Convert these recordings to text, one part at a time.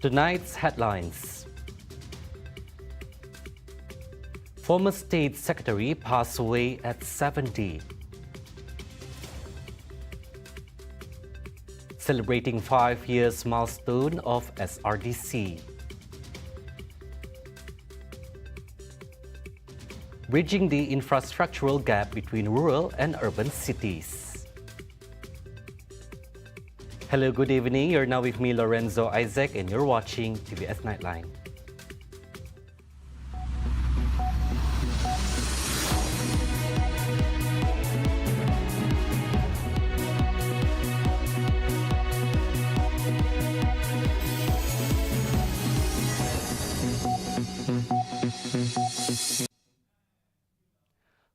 Tonight's headlines. Former State Secretary passed away at 70. Celebrating 5 years milestone of SRDC. Bridging the infrastructural gap between rural and urban cities. Hello, good evening. You're now with me, Lorenzo Isaac, and you're watching TVS Nightline.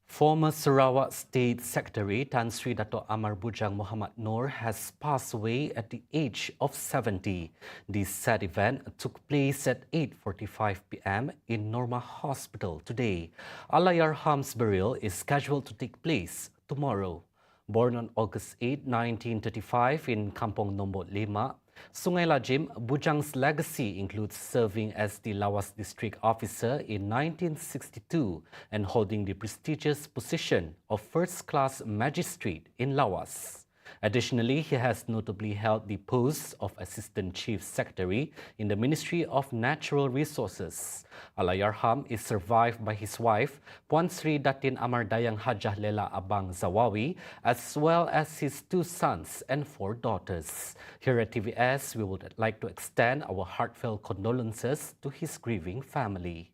Former Sarawak State Secretary Tan Sri Dato' Amar Bujang Muhammad Noor has passed away at the age of 70. This sad event took place at 8:45 p.m. in Norma Hospital today. Allahyarham's burial is scheduled to take place tomorrow. Born on August 8, 1935 in Kampong Nombor Lima, Sungai Lajim, Bujang's legacy includes serving as the Lawas District Officer in 1962 and holding the prestigious position of first-class magistrate in Lawas. Additionally, he has notably held the post of Assistant Chief Secretary in the Ministry of Natural Resources. Allahyarham is survived by his wife, Puan Sri Datin Amar Dayang Hajah Lela Abang Zawawi, as well as his 2 sons and 4 daughters. Here at TVS, we would like to extend our heartfelt condolences to his grieving family.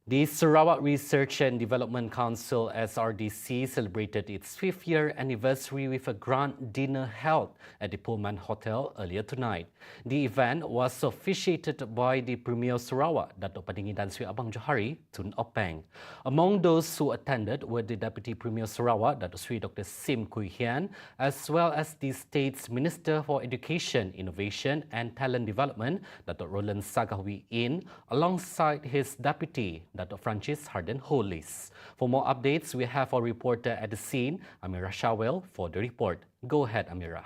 The Sarawak Research and Development Council SRDC celebrated its 5th year anniversary with a grand dinner held at the Pullman Hotel earlier tonight. The event was officiated by the Premier of Sarawak, Datuk Padinggi Tan Sri Abang Johari Tun Openg. Among those who attended were the Deputy Premier of Sarawak, Datuk Sri Dr. Sim Kui Hian, as well as the State's Minister for Education, Innovation and Talent Development, Datuk Roland Sagahwi In, alongside his deputy, Dato' Francis Harden Hollis. For more updates, we have our reporter at the scene, Amira Shawel, for the report. Go ahead, Amira.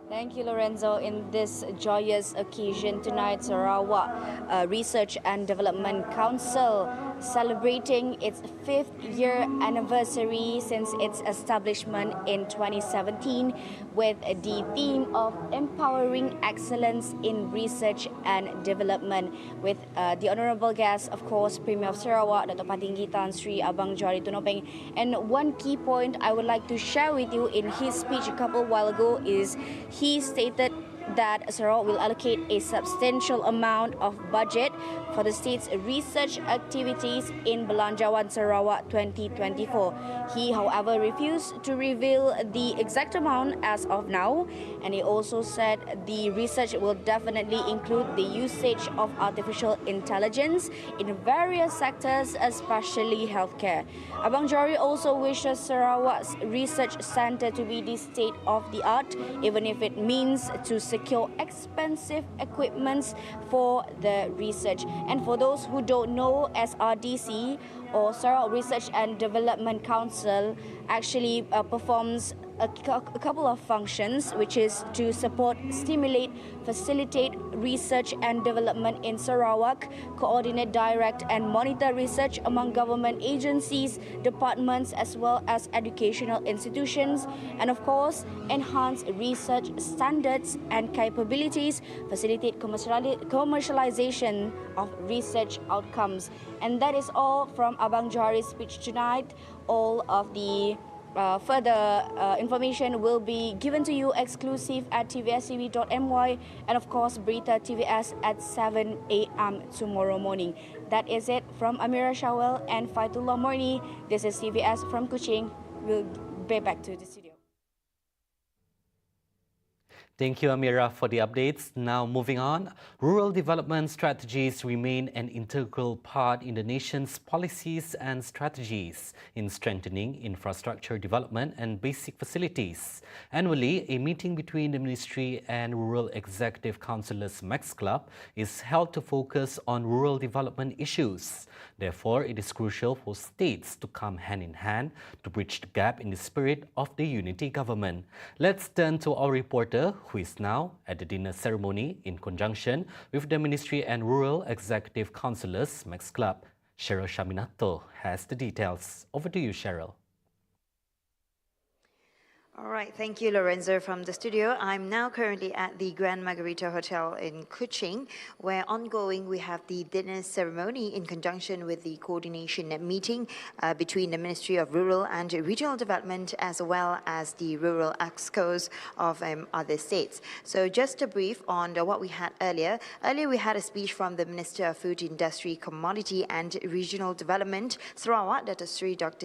Thank you, Lorenzo. In this joyous occasion tonight, Sarawak Research and Development Council celebrating its 5th year anniversary since its establishment in 2017 with the theme of empowering excellence in research and development with the honorable guest, of course, Premier of Sarawak, Dato' Padinggi Tan Sri Abang Johari Tun Openg. And one key point I would like to share with you in his speech a couple while ago is he stated that Sarawak will allocate a substantial amount of budget for the state's research activities in Belanjawan Sarawak 2024. He, however, refused to reveal the exact amount as of now, and he also said the research will definitely include the usage of artificial intelligence in various sectors, especially healthcare. Abang Johari also wishes Sarawak's research center to be the state-of-the-art, even if it means to secure expensive equipments for the research. And for those who don't know, SRDC or Sarawak Research and Development Council actually performs a couple of functions, which is to support, stimulate, facilitate research and development in Sarawak, coordinate, direct and monitor research among government agencies, departments as well as educational institutions, and of course enhance research standards and capabilities, facilitate commercialization of research outcomes. And that is all from Abang Johari's speech tonight. All of the further information will be given to you exclusive at tvstv.my and of course Berita TVS at 7 a.m. tomorrow morning. That is it from Amira Shawel and Faitullah Morni. This is TVS from Kuching. We'll be back to the studio. Thank you, Amira, for the updates. Now, moving on, rural development strategies remain an integral part in the nation's policies and strategies in strengthening infrastructure development and basic facilities. Annually, a meeting between the Ministry and Rural Executive Councillors Max Club is held to focus on rural development issues. Therefore, it is crucial for states to come hand in hand to bridge the gap in the spirit of the unity government. Let's turn to our reporter, who is now at the dinner ceremony in conjunction with the Ministry and Rural Executive Councillors Max Club. Cheryl Shaminato has the details. Over to you, Cheryl. All right, thank you, Lorenzo, from the studio. I'm now currently at the Grand Margarita Hotel in Kuching, where ongoing we have the dinner ceremony in conjunction with the coordination meeting between the Ministry of Rural and Regional Development as well as the rural EXCOs of other states. So just a brief on what we had earlier. Earlier we had a speech from the Minister of Food Industry, Commodity and Regional Development, Sarawak, Dr.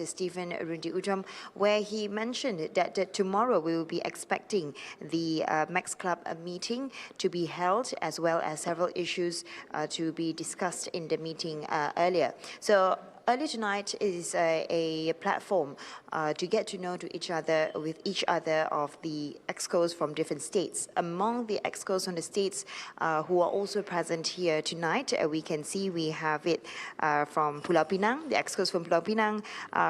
Stephen Rundi Ujom, where he mentioned that tomorrow we will be expecting the Max Club meeting to be held, as well as several issues to be discussed in the meeting earlier. So earlier tonight is a platform to get to know each other of the EXCOs from different states. Among the EXCOs from the states who are also present here tonight, we can see we have it from Pulau Pinang, the EXCOs from Pulau Pinang,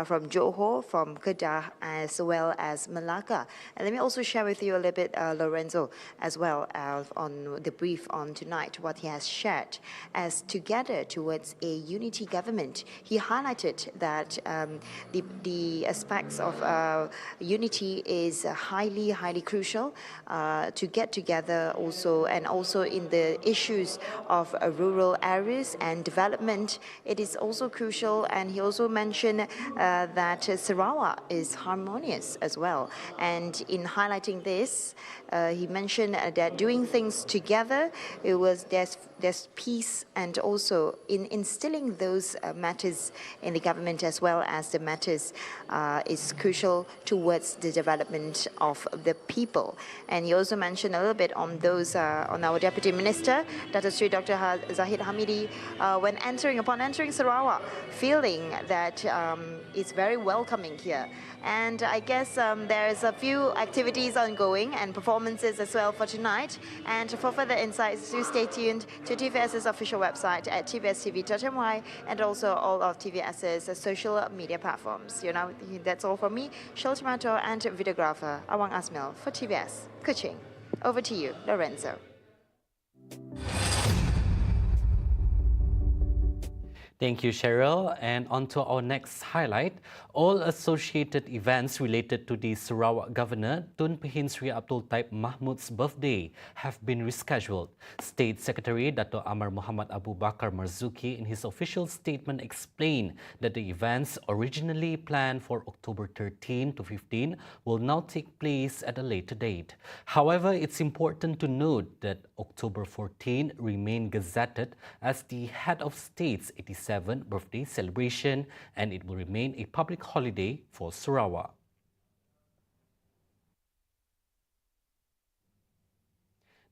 from Johor, from Kedah, as well as Malacca. And let me also share with you a little bit, Lorenzo, as well on the brief on tonight, what he has shared as together towards a unity government. He highlighted that the aspects of unity is highly crucial to get together also, and also in the issues of rural areas and development, it is also crucial. And he also mentioned that Sarawak is harmonious as well. And in highlighting this, he mentioned that doing things together, there's peace, and also in instilling those matters in the government as well as the matters is crucial towards the development of the people. And he also mentioned a little bit on those on our Deputy Minister, Dr. Zahid Hamidi, upon entering Sarawak, feeling that it's very welcoming here. And I guess there's a few activities ongoing and performances as well for tonight. And for further insights, do stay tuned to TVS's official website at tvstv.my and also all of TVS's social media platforms. That's all from me, Cheryl Shaminato, and videographer Awang Asmil for TVS Kuching. Over to you, Lorenzo. Thank you, Cheryl. And on to our next highlight. All associated events related to the Sarawak Governor Tun Pehin Sri Abdul Taib Mahmud's birthday have been rescheduled. State Secretary Dato' Amar Muhammad Abu Bakar Marzuki in his official statement explained that the events originally planned for October 13 to 15 will now take place at a later date. However, it's important to note that October 14 remained gazetted as the head of state's 87th birthday celebration, and it will remain a public holiday for Sarawak.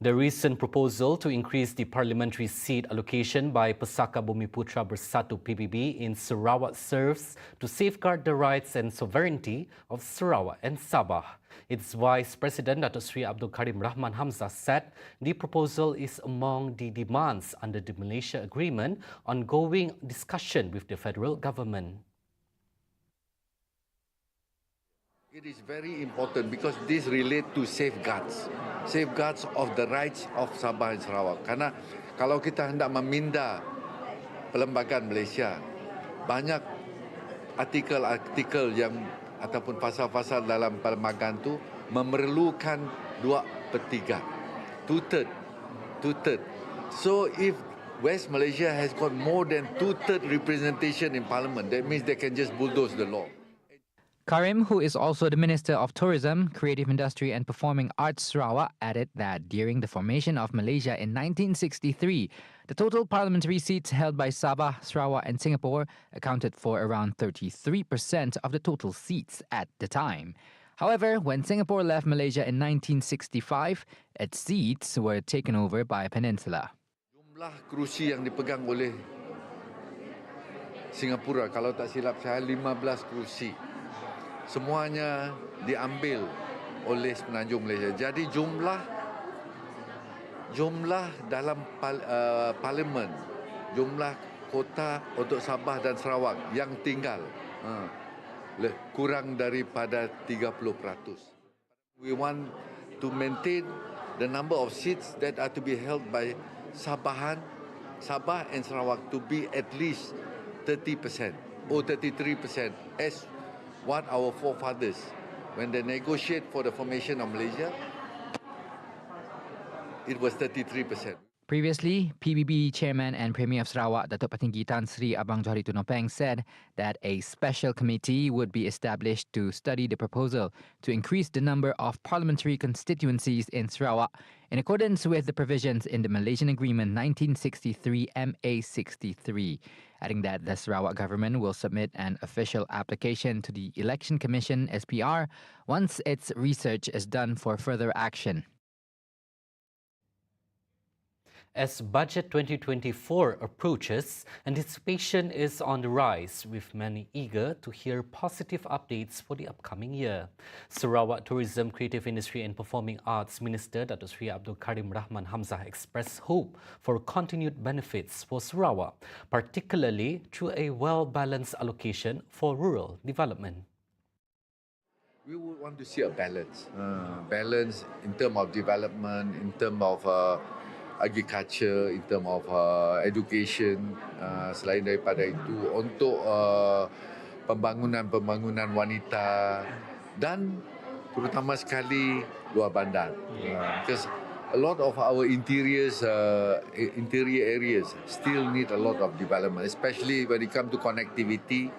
The recent proposal to increase the parliamentary seat allocation by Pesaka Bumiputra Bersatu PBB in Sarawak serves to safeguard the rights and sovereignty of Sarawak and Sabah. Its Vice President Dato' Sri Abdul Karim Rahman Hamzah said the proposal is among the demands under the Malaysia Agreement ongoing discussion with the federal government. It is very important because this relates to safeguards of the rights of Sabah dan Sarawak. Karena kalau kita hendak meminda perlembagaan Malaysia, banyak artikel-artikel yang ataupun pasal-pasal dalam perlembagaan itu memerlukan 2/3, 2/3. So if West Malaysia has got more than 2/3 representation in Parliament, that means they can just bulldoze the law. Karim, who is also the Minister of Tourism, Creative Industry and Performing Arts Sarawak, added that during the formation of Malaysia in 1963, the total parliamentary seats held by Sabah, Sarawak and Singapore accounted for around 33% of the total seats at the time. However, when Singapore left Malaysia in 1965, its seats were taken over by Peninsula. Jumlah kerusi yang dipegang oleh Singapura, kalau tak silap saya 15 kerusi. Semuanya diambil oleh Semenanjung Malaysia. Jadi jumlah dalam parlimen, jumlah kota untuk Sabah dan Sarawak yang tinggal kurang daripada 30%. We want to maintain the number of seats that are to be held by Sabah and Sarawak to be at least 30% or 33%, as what our forefathers, when they negotiate for the formation of Malaysia, it was 33%. Previously, PBB Chairman and Premier of Sarawak, Datuk Patinggi Tan Sri Abang Johari Tunopeng, said that a special committee would be established to study the proposal to increase the number of parliamentary constituencies in Sarawak in accordance with the provisions in the Malaysian Agreement 1963 MA63, adding that the Sarawak government will submit an official application to the Election Commission SPR once its research is done for further action. As Budget 2024 approaches, anticipation is on the rise, with many eager to hear positive updates for the upcoming year. Sarawak Tourism, Creative Industry and Performing Arts Minister Datuk Sri Abdul Karim Rahman Hamzah expressed hope for continued benefits for Sarawak, particularly through a well-balanced allocation for rural development. We would want to see a balance in terms of development, in terms of agriculture, in terms of education, selain daripada itu untuk pembangunan wanita dan terutama sekali luar bandar. Because a lot of our interior areas still need a lot of development, especially when it comes to connectivity,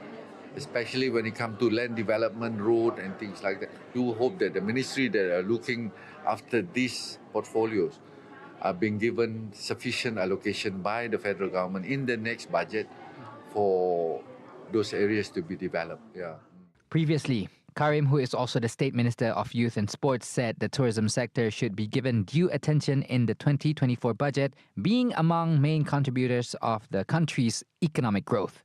especially when it comes to land development, road and things like that. We hope that the ministry that are looking after these portfolios are being given sufficient allocation by the federal government in the next budget for those areas to be developed. Yeah. Previously, Karim, who is also the State Minister of Youth and Sports, said the tourism sector should be given due attention in the 2024 budget, being among main contributors of the country's economic growth.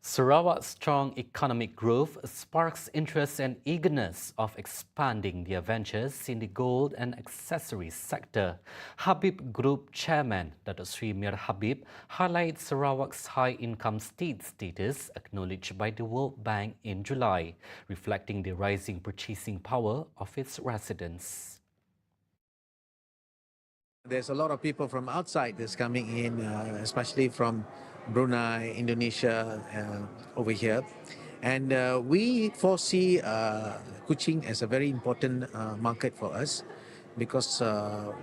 Sarawak's strong economic growth sparks interest and eagerness of expanding their ventures in the gold and accessories sector. Habib Group Chairman Datuk Sri Mir Habib highlights Sarawak's high-income state status acknowledged by the World Bank in July, reflecting the rising purchasing power of its residents. There's a lot of people from outside that's coming in, especially from Brunei, Indonesia, over here. And we foresee Kuching as a very important market for us because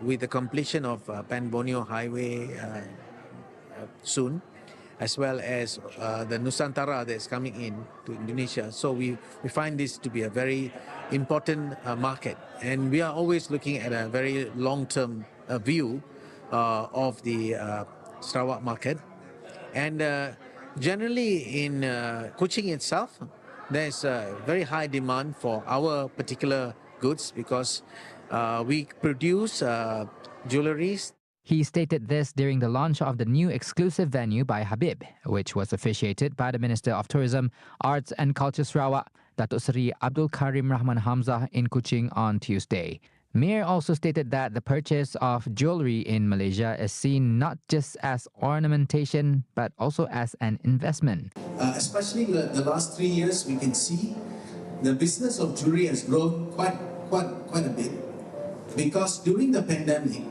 with the completion of Pan Borneo Highway soon, as well as the Nusantara that's coming in to Indonesia. So we find this to be a very important market. And we are always looking at a very long-term view of the Sarawak market. And generally in Kuching itself, there's a very high demand for our particular goods because we produce jewelries. He stated this during the launch of the new exclusive venue by Habib, which was officiated by the Minister of Tourism, Arts and Culture Sarawak, Datuk Seri Abdul Karim Rahman Hamzah in Kuching on Tuesday. Mir also stated that the purchase of jewelry in Malaysia is seen not just as ornamentation, but also as an investment. Especially the last 3 years, we can see the business of jewelry has grown quite a bit. Because during the pandemic,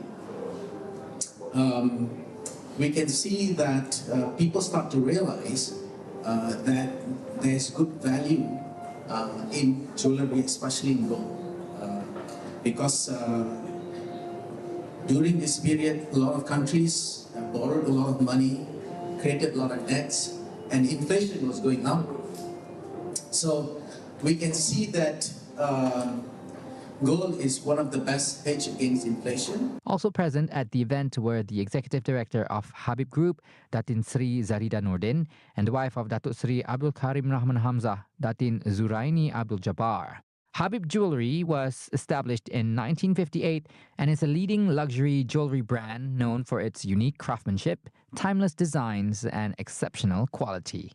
we can see that people start to realize that there's good value in jewelry, especially in gold. Because during this period, a lot of countries have borrowed a lot of money, created a lot of debts, and inflation was going up. So we can see that Gold is one of the best hedge against inflation. Also present at the event were the Executive Director of Habib Group, Datin Sri Zarida Nordin, and the wife of Datuk Sri Abdul Karim Rahman Hamzah, Datin Zuraini Abdul Jabbar. Habib Jewelry was established in 1958 and is a leading luxury jewelry brand known for its unique craftsmanship, timeless designs, and exceptional quality.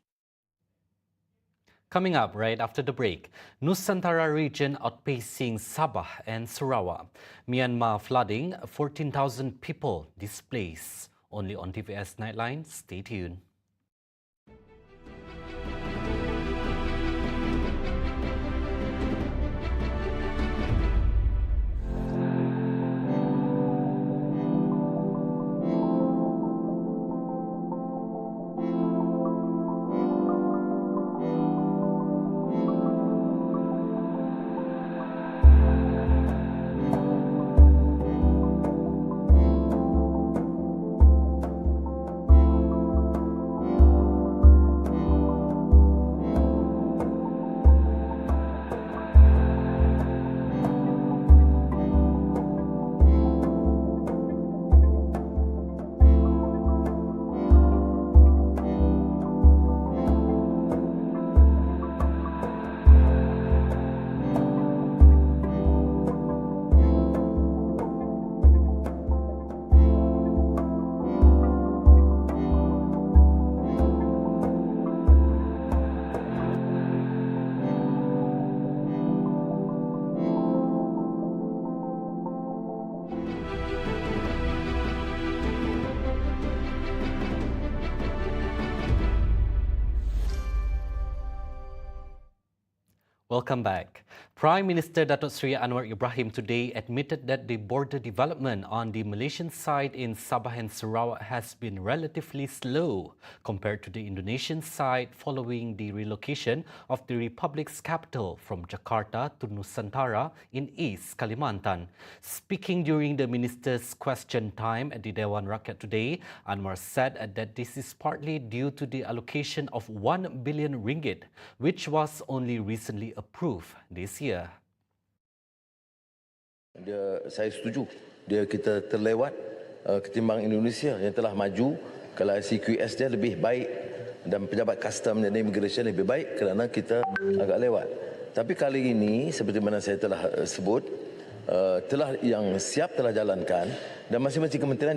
Coming up right after the break, Nusantara region outpacing Sabah and Sarawak. Myanmar flooding, 14,000 people displaced. Only on TVS Nightline, stay tuned. Welcome back. Prime Minister Datuk Seri Anwar Ibrahim today admitted that the border development on the Malaysian side in Sabah and Sarawak has been relatively slow compared to the Indonesian side following the relocation of the Republic's capital from Jakarta to Nusantara in East Kalimantan. Speaking during the minister's question time at the Dewan Rakyat today, Anwar said that this is partly due to the allocation of 1 billion ringgit, which was only recently approved this year. Saya setuju kita terlewat ketimbang Indonesia yang telah maju. Kalau CQS dia lebih baik dan pejabat custom dan immigration lebih baik kerana kita agak lewat. Tapi kali ini seperti mana saya telah sebut, telah yang siap telah jalankan dan masing-masing kementerian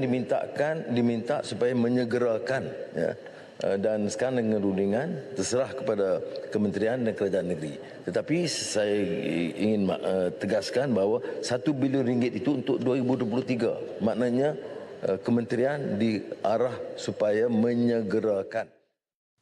diminta supaya menyegerakan, ya. Dan sekarang dengan rundingan terserah kepada kementerian dan kerajaan negeri. Tetapi saya ingin tegaskan bahawa 1 bilion ringgit itu untuk 2023. Maknanya kementerian diarah supaya menyegerakan.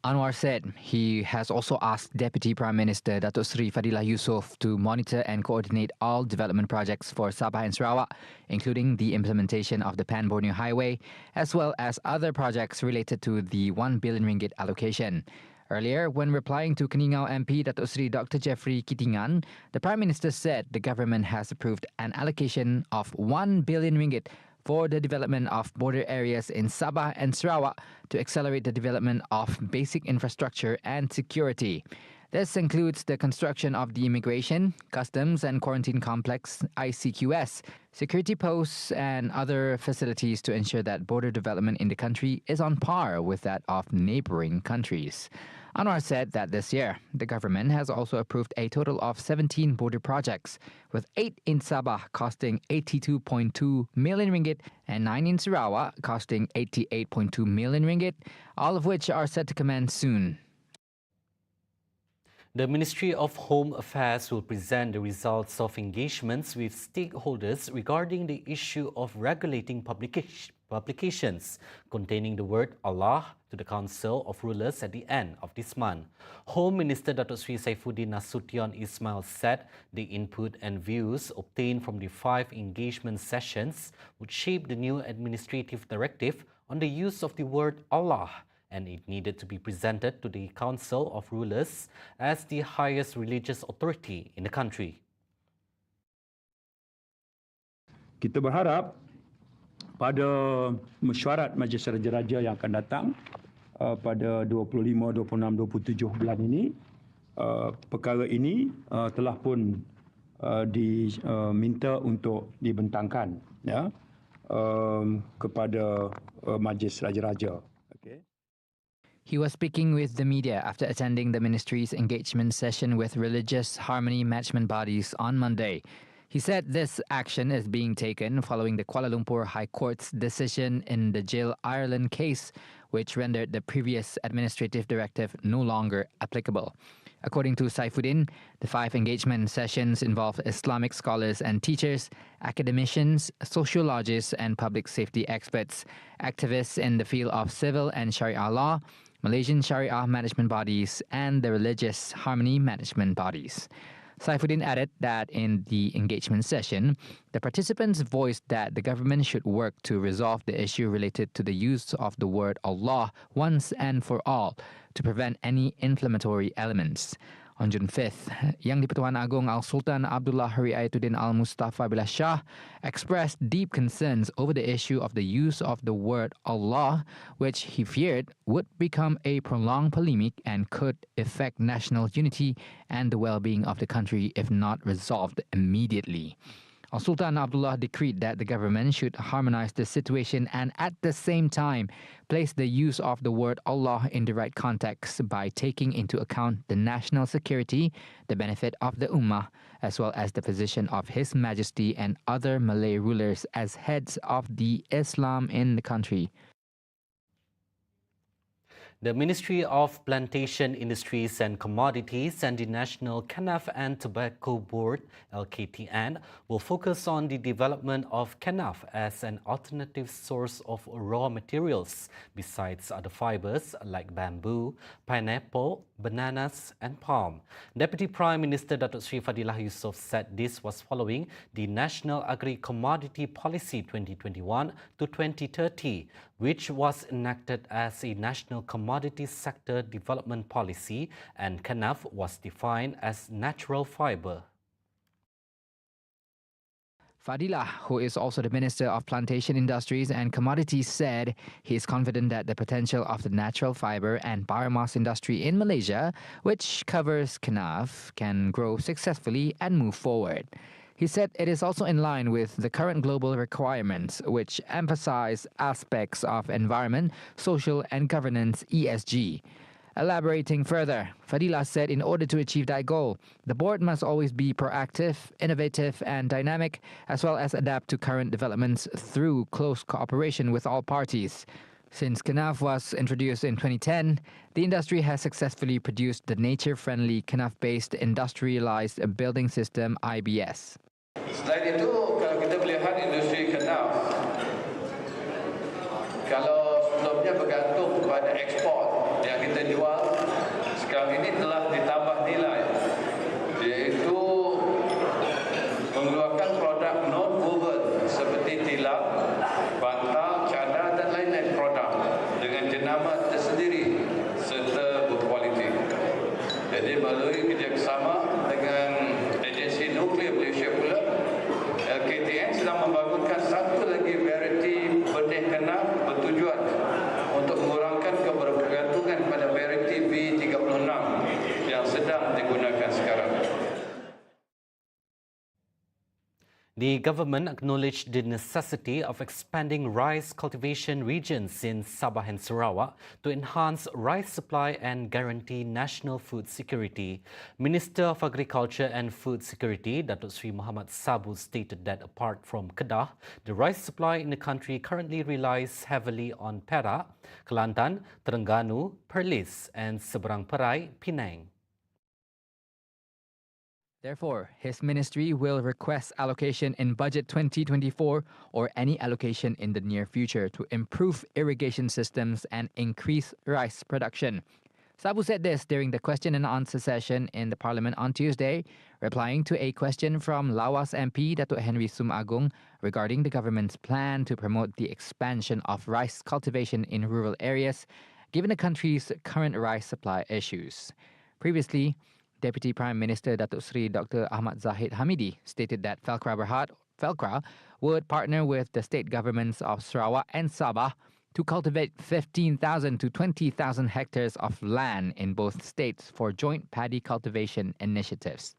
Anwar said he has also asked Deputy Prime Minister Datuk Seri Fadilah Yusof to monitor and coordinate all development projects for Sabah and Sarawak, including the implementation of the Pan-Borneo Highway, as well as other projects related to the 1 billion ringgit allocation. Earlier, when replying to Keningau MP Datuk Seri Dr. Jeffrey Kitingan, the Prime Minister said the government has approved an allocation of 1 billion ringgit for the development of border areas in Sabah and Sarawak to accelerate the development of basic infrastructure and security. This includes the construction of the Immigration, Customs and Quarantine Complex (ICQS), security posts and other facilities to ensure that border development in the country is on par with that of neighbouring countries. Anwar said that this year, the government has also approved a total of 17 border projects, with 8 in Sabah costing 82.2 million ringgit and 9 in Sarawak costing 88.2 million ringgit, all of which are set to commence soon. The Ministry of Home Affairs will present the results of engagements with stakeholders regarding the issue of regulating publications containing the word Allah to the Council of Rulers at the end of this month. Home Minister Datuk Sri Saifuddin Nasution Ismail said the input and views obtained from the 5 engagement sessions would shape the new administrative directive on the use of the word Allah, and it needed to be presented to the Council of Rulers as the highest religious authority in the country. Kita berharap pada mesyuarat Majlis Raja-Raja yang akan datang pada 25, 26, 27 bulan ini, perkara ini telah pun diminta untuk dibentangkan ya kepada Majlis Raja-Raja. Okay. He was speaking with the media after attending the ministry's engagement session with religious harmony management bodies on Monday. He said this action is being taken following the Kuala Lumpur High Court's decision in the Jail Ireland case, which rendered the previous administrative directive no longer applicable. According to Saifuddin, the 5 engagement sessions involved Islamic scholars and teachers, academicians, sociologists and public safety experts, activists in the field of civil and Sharia law, Malaysian Sharia management bodies, and the religious harmony management bodies. Saifuddin added that in the engagement session, the participants voiced that the government should work to resolve the issue related to the use of the word Allah once and for all to prevent any inflammatory elements. On June 5th, Yang di-Pertuan Agong Al-Sultan Abdullah Hariayatuddin Al-Mustafa Billah Shah expressed deep concerns over the issue of the use of the word Allah, which he feared would become a prolonged polemic and could affect national unity and the well-being of the country if not resolved immediately. Sultan Abdullah decreed that the government should harmonize the situation and at the same time place the use of the word Allah in the right context by taking into account the national security, the benefit of the Ummah, as well as the position of His Majesty and other Malay rulers as heads of the Islam in the country. The Ministry of Plantation Industries and Commodities and the National Kanaf and Tobacco Board, LKTN, will focus on the development of kanaf as an alternative source of raw materials, besides other fibers like bamboo, pineapple, bananas and palm. Deputy Prime Minister Datuk Sri Fadilah Yusof said this was following the National Agri-Commodity Policy 2021 to 2030, which was enacted as a national commodity sector development policy, and kanaf was defined as natural fiber. Fadilah, who is also the Minister of Plantation Industries and Commodities, said he is confident that the potential of the natural fiber and biomass industry in Malaysia, which covers kanaf, can grow successfully and move forward. He said it is also in line with the current global requirements, which emphasize aspects of environment, social and governance (ESG). Elaborating further, Fadilah said in order to achieve that goal, the board must always be proactive, innovative and dynamic, as well as adapt to current developments through close cooperation with all parties. Since kanaf was introduced in 2010, the industry has successfully produced the nature-friendly kanaf-based industrialized building system IBS. Selain itu, kalau kita melihat industri kanaf, kalau sebelumnya bergantung kepada ekspor yang kita jual, sekarang ini telah ditambah nilai, iaitu mengeluarkan produk non-woven seperti tilap, bantal, cadar dan lain-lain produk dengan jenama tersendiri serta berkualiti. Jadi melalui kerjasama dengan agensi nuklear Malaysia pula, LKTN sedang membangunkan satu lagi variety benih kanaf bertujuan untuk mengurangkan kebergantungan pada variety B36 yang sedang digunakan sekarang. The government acknowledged the necessity of expanding rice cultivation regions in Sabah and Sarawak to enhance rice supply and guarantee national food security. Minister of Agriculture and Food Security, Datuk Sri Muhammad Sabu, stated that apart from Kedah, the rice supply in the country currently relies heavily on Perak, Kelantan, Terengganu, Perlis and Seberang Perai, Penang. Therefore, his ministry will request allocation in Budget 2024 or any allocation in the near future to improve irrigation systems and increase rice production. Sabu said this during the question and answer session in the Parliament on Tuesday, replying to a question from Lawas MP Datuk Henry Sumagong regarding the government's plan to promote the expansion of rice cultivation in rural areas, given the country's current rice supply issues. Previously, Deputy Prime Minister Datuk Sri Dr. Ahmad Zahid Hamidi stated that Felkra Berhad, would partner with the state governments of Sarawak and Sabah to cultivate 15,000 to 20,000 hectares of land in both states for joint paddy cultivation initiatives.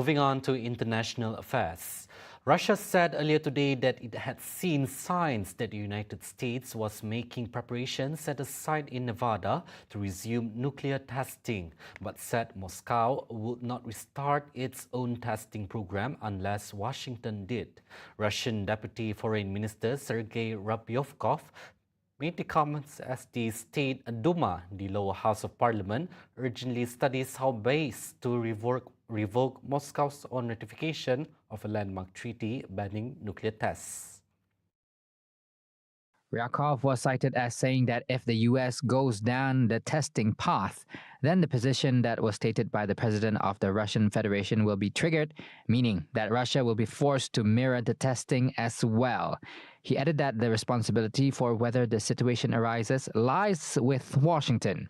Moving on to international affairs. Russia said earlier today that it had seen signs that the United States was making preparations at a site in Nevada to resume nuclear testing, but said Moscow would not restart its own testing program unless Washington did. Russian Deputy Foreign Minister Sergei Ryabkov made the comments as the State Duma, the lower house of parliament, urgently studies how best to revoke Moscow's own ratification of a landmark treaty banning nuclear tests. Ryabkov was cited as saying that if the US goes down the testing path, then the position that was stated by the president of the Russian Federation will be triggered, meaning that Russia will be forced to mirror the testing as well. He added that the responsibility for whether the situation arises lies with Washington.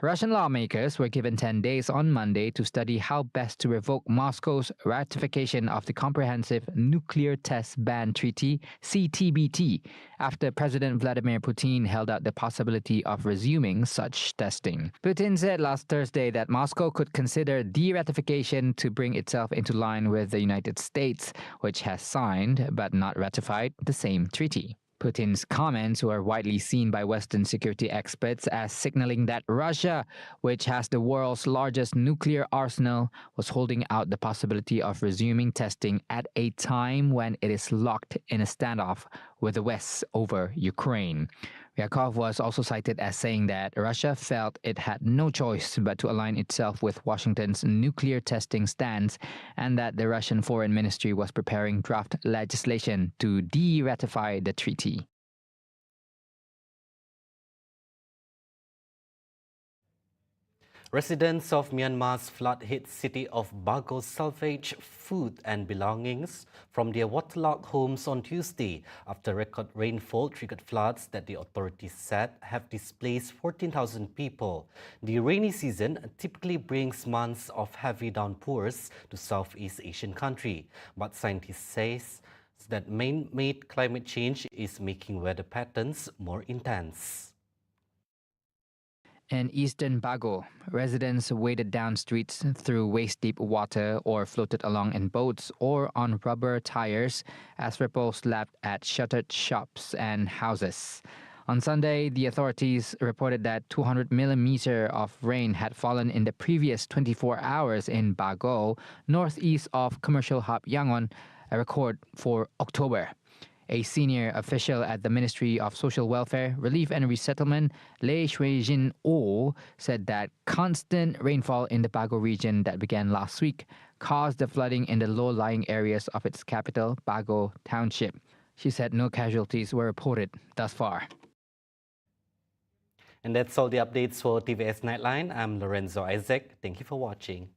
Russian lawmakers were given 10 days on Monday to study how best to revoke Moscow's ratification of the Comprehensive Nuclear Test Ban Treaty, CTBT, after President Vladimir Putin held out the possibility of resuming such testing. Putin said last Thursday that Moscow could consider de-ratification to bring itself into line with the United States, which has signed but not ratified the same treaty. Putin's comments were widely seen by Western security experts as signaling that Russia, which has the world's largest nuclear arsenal, was holding out the possibility of resuming testing at a time when it is locked in a standoff with the West over Ukraine. Ryabkov was also cited as saying that Russia felt it had no choice but to align itself with Washington's nuclear testing stance, and that the Russian Foreign Ministry was preparing draft legislation to de-ratify the treaty. Residents of Myanmar's flood-hit city of Bago salvaged food and belongings from their waterlogged homes on Tuesday after record rainfall triggered floods that the authorities said have displaced 14,000 people. The rainy season typically brings months of heavy downpours to Southeast Asian country, but scientists say that man-made climate change is making weather patterns more intense. In eastern Bago, residents waded down streets through waist-deep water or floated along in boats or on rubber tires as ripples lapped at shuttered shops and houses. On Sunday, the authorities reported that 200 millimeters of rain had fallen in the previous 24 hours in Bago, northeast of commercial hub Yangon, a record for October. A senior official at the Ministry of Social Welfare, Relief and Resettlement, Lei Shui-jin-o, said that constant rainfall in the Bago region that began last week caused the flooding in the low-lying areas of its capital, Bago Township. She said no casualties were reported thus far. And that's all the updates for TVS Nightline. I'm Lorenzo Isaac. Thank you for watching.